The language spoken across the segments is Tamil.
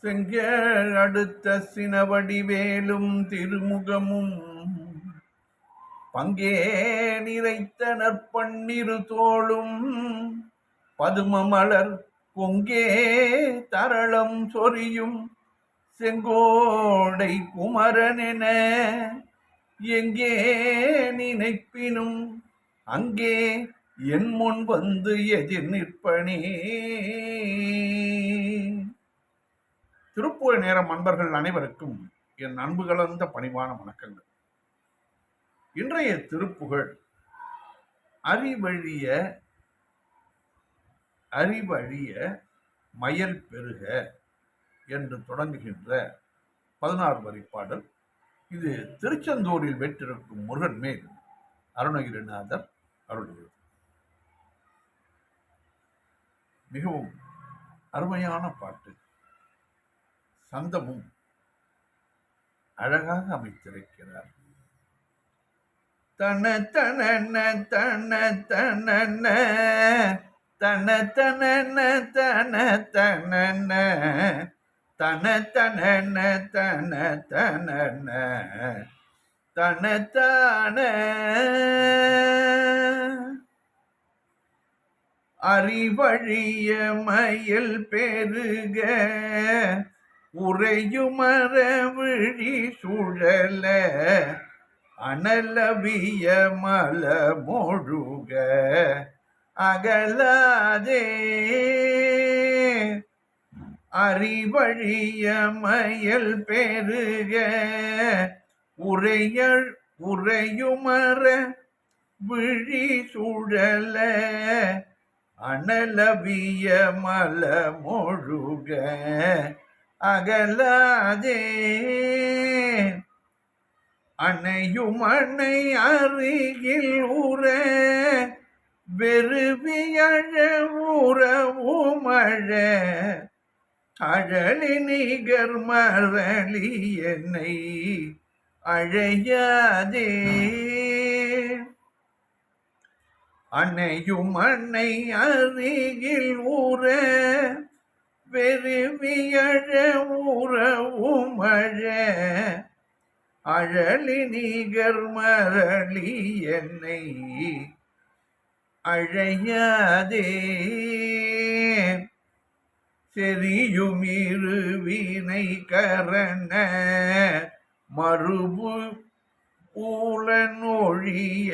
செங்கேள் அடுத்த சினவடிவேலும் திருமுகமும் பங்கே நிறைத்த நற்பன்னிரு தோளும் பதுமமலர் கொங்கே தரளம் சொரியும் செங்கோடை குமரனென எங்கே நினைப்பினும் அங்கே என் முன் வந்து எதிர் நிற்பனே. திருப்புகழ் நேரம் அன்பர்கள் அனைவருக்கும் என் அன்பு கலந்த பணிவான வணக்கங்கள். இன்றைய திருப்புகழ் அறிவழிய மயல் பெருக என்று தொடங்குகின்ற 16 வரி பாடல். இது திருச்செந்தூரில் வெற்றிருக்கும் முருகன் மேல் அருணகிரிநாதர் அருளியது. மிகவும் அருமையான பாட்டு. சந்தமும் அழகாக அமைத்திருக்கிறார். தன தன தன தன தன தன தன தன தன தன தன தன தன அறிவழிய மயில் பெருக உறையுமர விழி சுழல அனலவிய மல மொழுக அகலாதே. அறிவழிய மயில் பெருக உறையுமர விழி சுழல அனலவிய மல மொழுக அகலாதே. அணையும் அணை அருகில் உற வெறுவியழ உறவுமழ அழலி நிகர் மரளி என்னை அழையாதே. அணையும் அணை அருகில் உற வெறுவியழ உறவுமழ அழலி நிகர் மரளி என்னை அழையாதே. செரியும் இருவினை கரண மறுபு ஊழனொழிய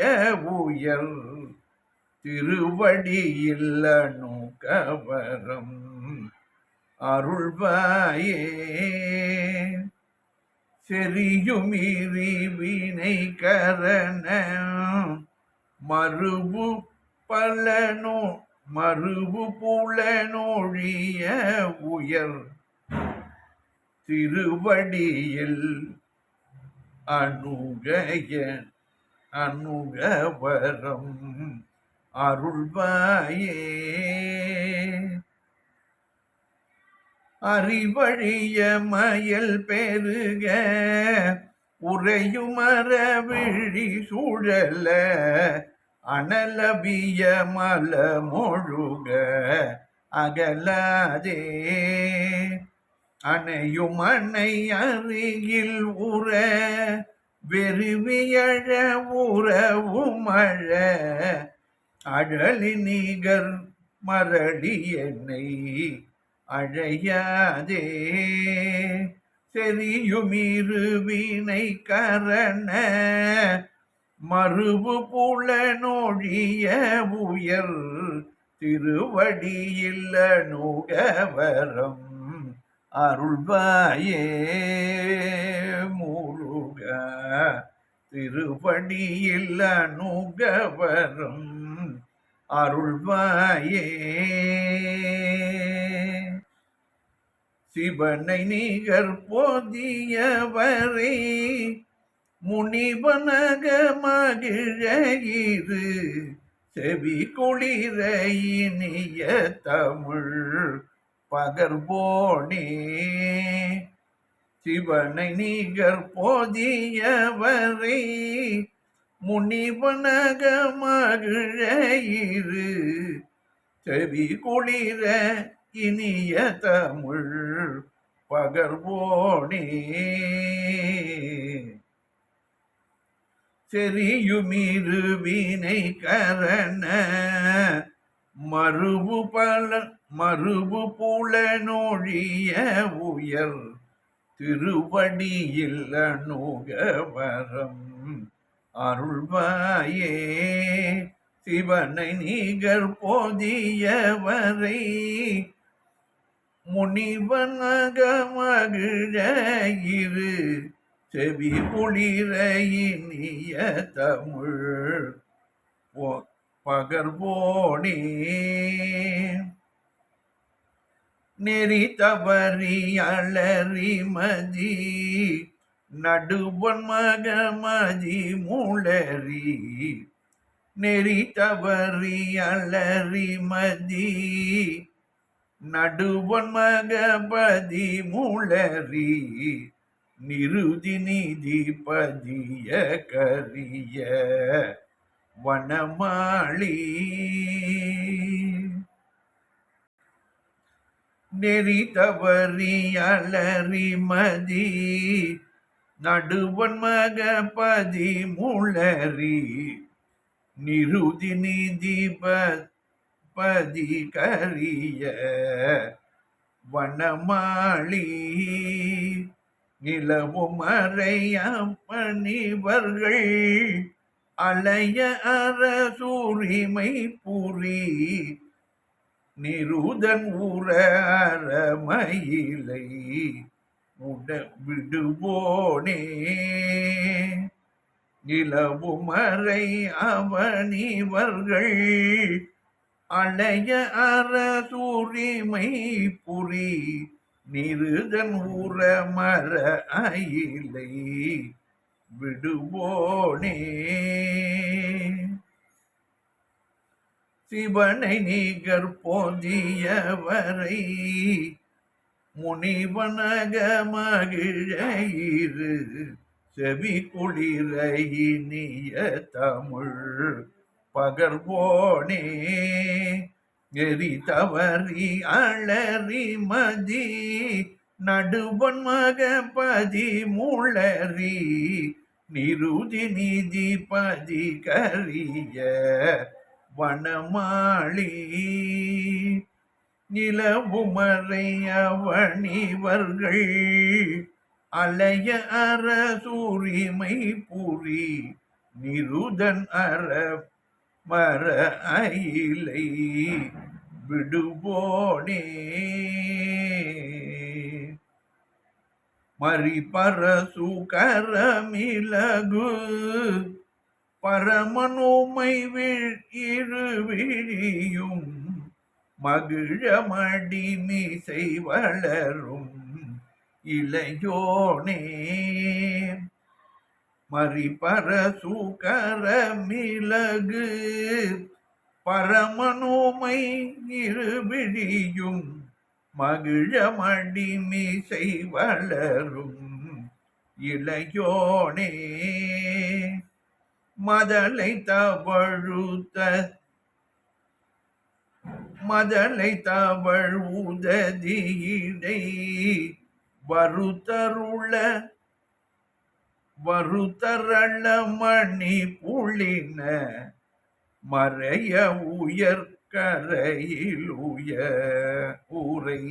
உயர் திருவடியில் அணுகவரம் அருள்வாயே. செரியும் இருவினை கரண மறுபு புலனொழிய உயர் திருவடியில் அணுகவரம் அருள்வாயே. அறிவழிய மயல் பெருக உறையுமர விழி சுழல அனலபிய மல மொழுக அகலாதே. அணையும் அணை அருகில் உற வெறுவியழ உறவுமழ அழலி நிகர் மரளி என்னை அழையாதே. செரியும் இருவினை கரண மறுபு புலனொழிய உயர் திருவடியில் அணுகவரம் அருள்வாயே. முருக திருவடியில் அணுகவரம் அருள்வாயே. சிவனை நிகர் போதியவரை முனிவனக மகிழ இரு செவி குளிர இனிய தமிழ் பகர்போனே. சிவனை நிகர் போதியவரை முனிவனக மகிழ இரு செவி குளிர இனிய தமிழ் பகர்வோனே செறியுமிரு வினை கரண மறுபு புல நொழிய உயர் திருவடியில் அணுகவரம் அருள்வாயே சிவனை நீகர் போதியவரை முனிவனாக மகிழ இரு செவி குளிர இனிய தமிழ் பகர்வோனே நெறி தவறி அலறி மதி நடுவன் மகமதி மூளறி நெறி தவறி அலறி மதி நடுவன் மகபதி மூளறி நிருதி நிதி பதிய கரிய வனமாளி நெறி தவறி அலறி மதி நடுவன் மகபதி மூளறி நிருதி நிதி பதி கரிய வனமாளி நிலவும் அறையப்பணிவர்கள் அலைய அரசூரிமை புரி நிருதன் ஊர அறமயிலை விடுவோனே நிலவும் அறை அவனிவர்கள் அலைய அரசூரிமை புரி நிருதன் ஊர மர அயிலை விடுவோனே சிவனை நீகர் போதியவரை முனிவனக மகிழ இரு செவி குளிர இனிய தமிழ் பகர்வோனே நெறி தவறி அலறி மதி நடுவன் மகபதி மூளறி நிருதி நிதி பதி கரிய வனமாளி நிலவுமறை அவனிவர்கள் அலைய அரசூரிமை புரி நிருதன் அற மர அயிலை விடுவோனே மறிபரசு கரமிலகு பரமனோமை இருவிழியும் மகிழமடி மீசை வளரும் இளையோனே மறிபரசு கரமிலகு பரமனோமை இருவிழியும் மகிழமடி மீசை வளரும் இளையோனே மதலை தவழ் உததியிடை வருத்தரள மணி புளின மறைய உயர் கரையில் ஊரை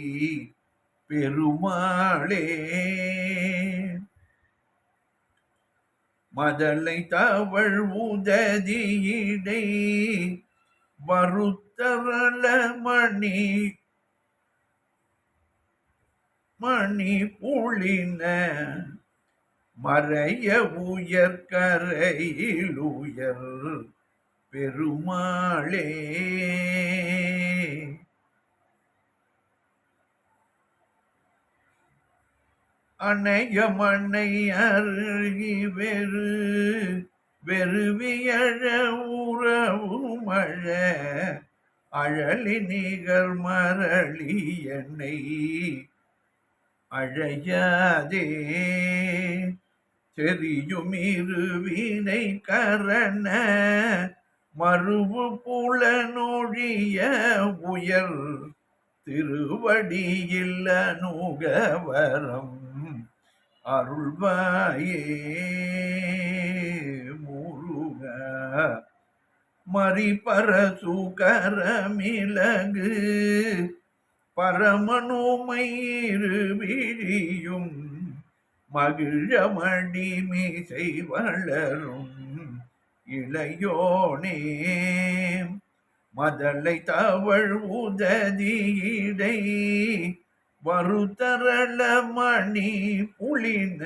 பெருமாளே மதலை தவழ் உததியிடை வருத்தரள மணி புளின மறைய உயர் கரையில் பெருமாளே அணையமனை அருகி வெறுவியழ உறவு மழ அழலி நிகர் மரளி என்னை அழையாதே செறியும் இருவினை கரண மறுவு புல நொழிய உயர் திருவடியில் நுகவரம் அருள்வாயே முருக. மறிபரசுகரமிலகு பரமனோமயிரு விழியும் மகிழமடி மீசை வளரும் இளையோனே. மதலை தவழ் உததியிடை வருதரள மணி புலின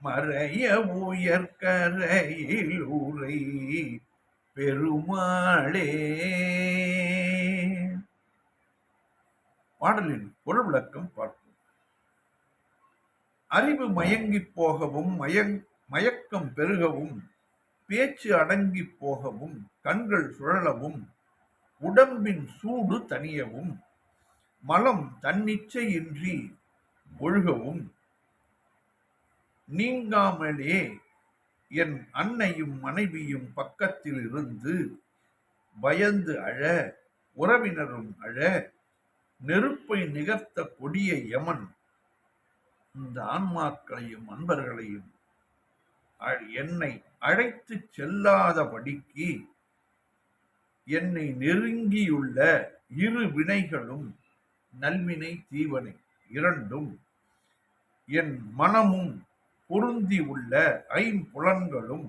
மறைய உயர்கரையில் உரை பெருமாளே. பாடலின் பொருள் விளக்கம் பார்ப்போம். அறிவு மயங்கி போகவும் மயக்கம் பெருகவும் பேச்சு அடங்கி போகவும் கண்கள் சுழலவும் உடம்பின் சூடு தணியவும் மலம் தன்னிச்சையின்றி ஒழுகவும் நீங்காமலே என் அன்னையும் மனைவியும் பக்கத்தில் இருந்து பயந்து அழ உறவினரும் அழ நெருப்பை நிகர்த்த கொடிய யமன் இந்த ஆன்மாக்களையும் அன்பர்களையும் என்னை அழைத்து செல்லாதபடிக்கு என்னை நெருங்கியுள்ள இரு வினைகளும் நல்வினை தீவனை இரண்டும் என் மனமும் பொருந்தி உள்ள ஐம்புலன்களும்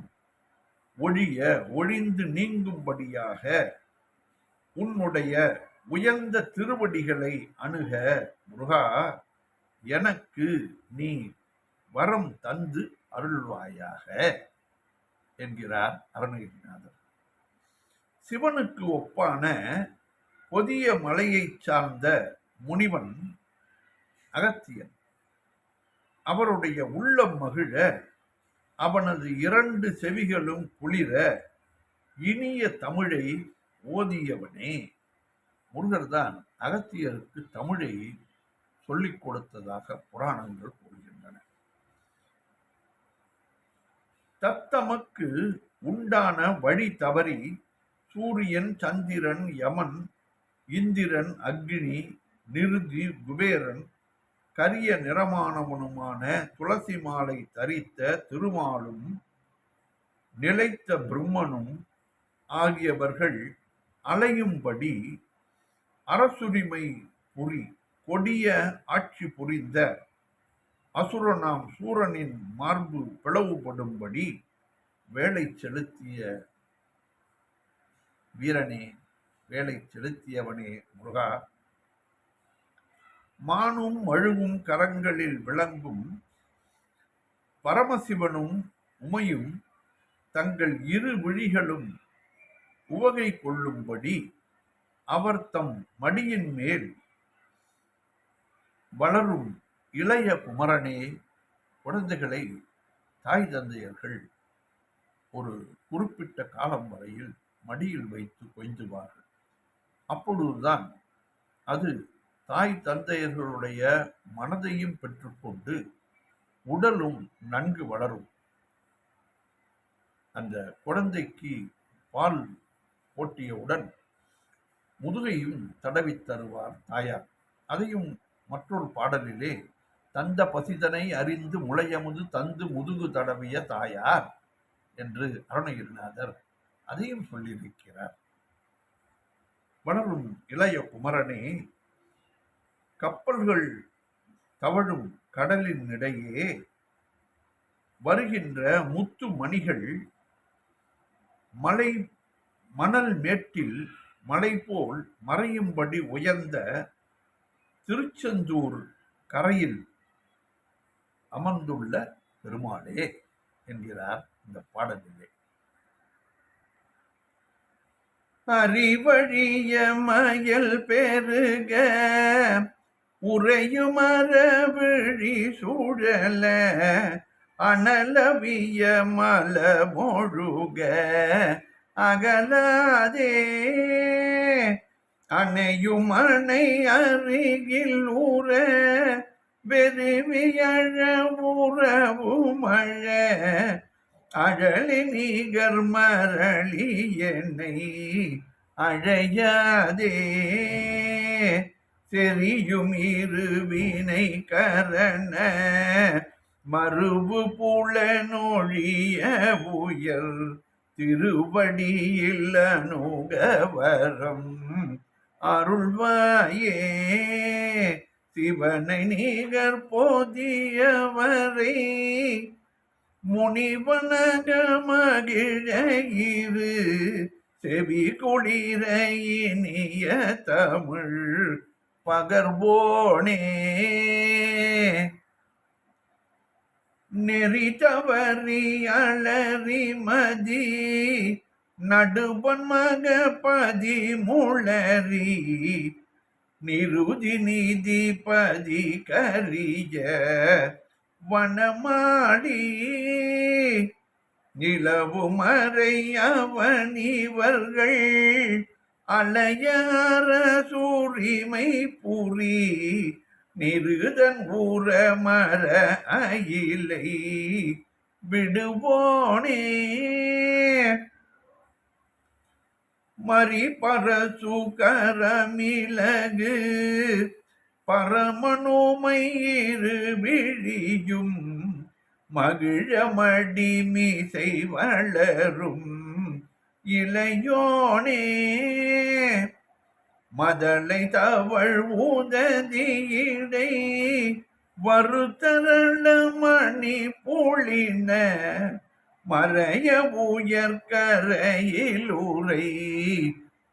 ஒழிந்து நீங்கும்படியாக உன்னுடைய உயர்ந்த திருவடிகளை அணுக முருகா எனக்கு நீ வரம் தந்து அருள்வாயாக என்கிறார் அருணகிரிநாதர். சிவனுக்கு ஒப்பான பொதிய மலையை சார்ந்த முனிவன் அகத்தியன். அவருடைய உள்ளம் மகிழ அவனது இரண்டு செவிகளும் குளிர இனிய தமிழை ஓதியவனே. முருகர்தான் அகத்தியருக்கு தமிழை சொல்லிக் கொடுத்ததாக புராணங்கள் கூறுகின்றன. தத்தமக்கு உண்டான வழி தவறி சூரியன், சந்திரன், யமன், இந்திரன், அக்னி, நிருதி, குபேரன், கரிய நிறமானவனுமான துளசி மாலை தரித்த திருமாலும் நிலைத்த பிரம்மனும் ஆகியவர்கள் அலையும்படி அரசுரிமை புரி கொடிய ஆட்சி புரிந்த அசுரனாம் சூரனின் மார்பு பிளவுபடும்படி வேலை செலுத்திய வீரனே, வேலை செலுத்தியவனே முருகா. மானும் மழுவும் கரங்களில் விளங்கும் பரமசிவனும் உமையும் தங்கள் இரு விழிகளும் உவகை கொள்ளும்படி அவர் தம் மடியின் மேல் வளரும் இளைய குமரனே. குழந்தைகளை தாய் தந்தையர்கள் ஒரு குறிப்பிட்ட காலம் வரையில் மடியில் வைத்து கொஞ்சுவார்கள். அப்பொழுதுதான் அது தாய் தந்தையர்களுடைய மனதையும் பெற்றுக்கொண்டு உடலும் நன்கு வளரும். அந்த குழந்தைக்கு பால் போட்டியவுடன் முதுகையும் தடவி தருவார் தாயார். அதையும் மற்றொரு பாடலிலே தந்த பசிதனை அறிந்து முளையமுது தந்து முதுகு தடவிய தாயார் என்று அருணகிரிநாதர் அதையும் சொல்லியிருக்கிறார். வளரும் இளைய குமரனே, கப்பல்கள் தவழும் கடலின் இடையே வருகின்ற முத்து மணிகள் மணல் மேட்டில் மலை போல் மறையும்படி உயர்ந்த திருச்செந்தூர் கரையில் அமர்ந்துள்ள பெருமாளே என்கிறார் இந்த பாடலிலே. அறிவழிய மயல் பெருக உறையுமர விழி சூழல அனலவிய மல மொழுக அகலாதே அணையும் அணை அருகில் ஊற வெறுவியழ உறவு மழ அழலி நீகர் மரளி என்னை அழையாதே செறியும் இருவினை கரண மறுவு புல நொழிய உயர் திருவடியில் அனுகவரம் அருள்வாயே சிவனை நீகர் போதியவரை முனிவனக மகிழ இரு செவி குளிர இனிய தமிழ் பகர்வோனே நெறி தவறி அலறி மதி நடுபன் மகபதி முளரி நிருதி நீதிபதி கரிய வனமாடி நிலவு மறை அவனிவர்கள் அலையார சூரிமை புரி நிருதன் ஊர மர அயிலை விடுவோனே மறி பரசு கரமிலகு பரமனோமை இரு விழியும் மகிழமடி மீசை வளரும் இளையோனே மதலை தவழ் ஊததியிடை வருத்தரள மணி பொழின மறைய உயர்கரையில் உரை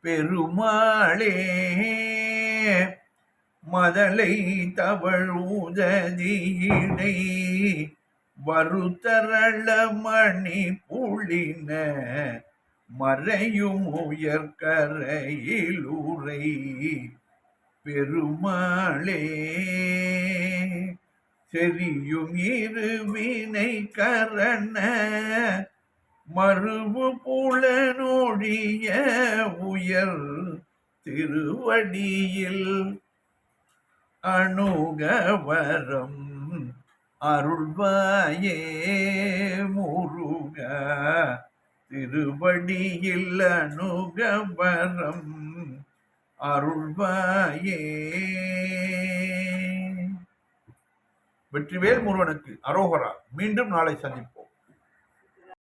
பெருமாளே மதலை தவழ் ஊததியிடை வருத்தரள மணி பொழின மறையும் உயர்கரையில் உரை பெருமாளே செறியும் இருவினை கரண மறுவு புலனொழிய உயர் திருவடியில் அனுகவரம் அருள்வாயே முருக திருவடியில் அனுகவரம் அருள்வாயே. வெற்றிவேல் முருகனுக்கு அரோகரா. மீண்டும் நாளை சந்திப்போம்.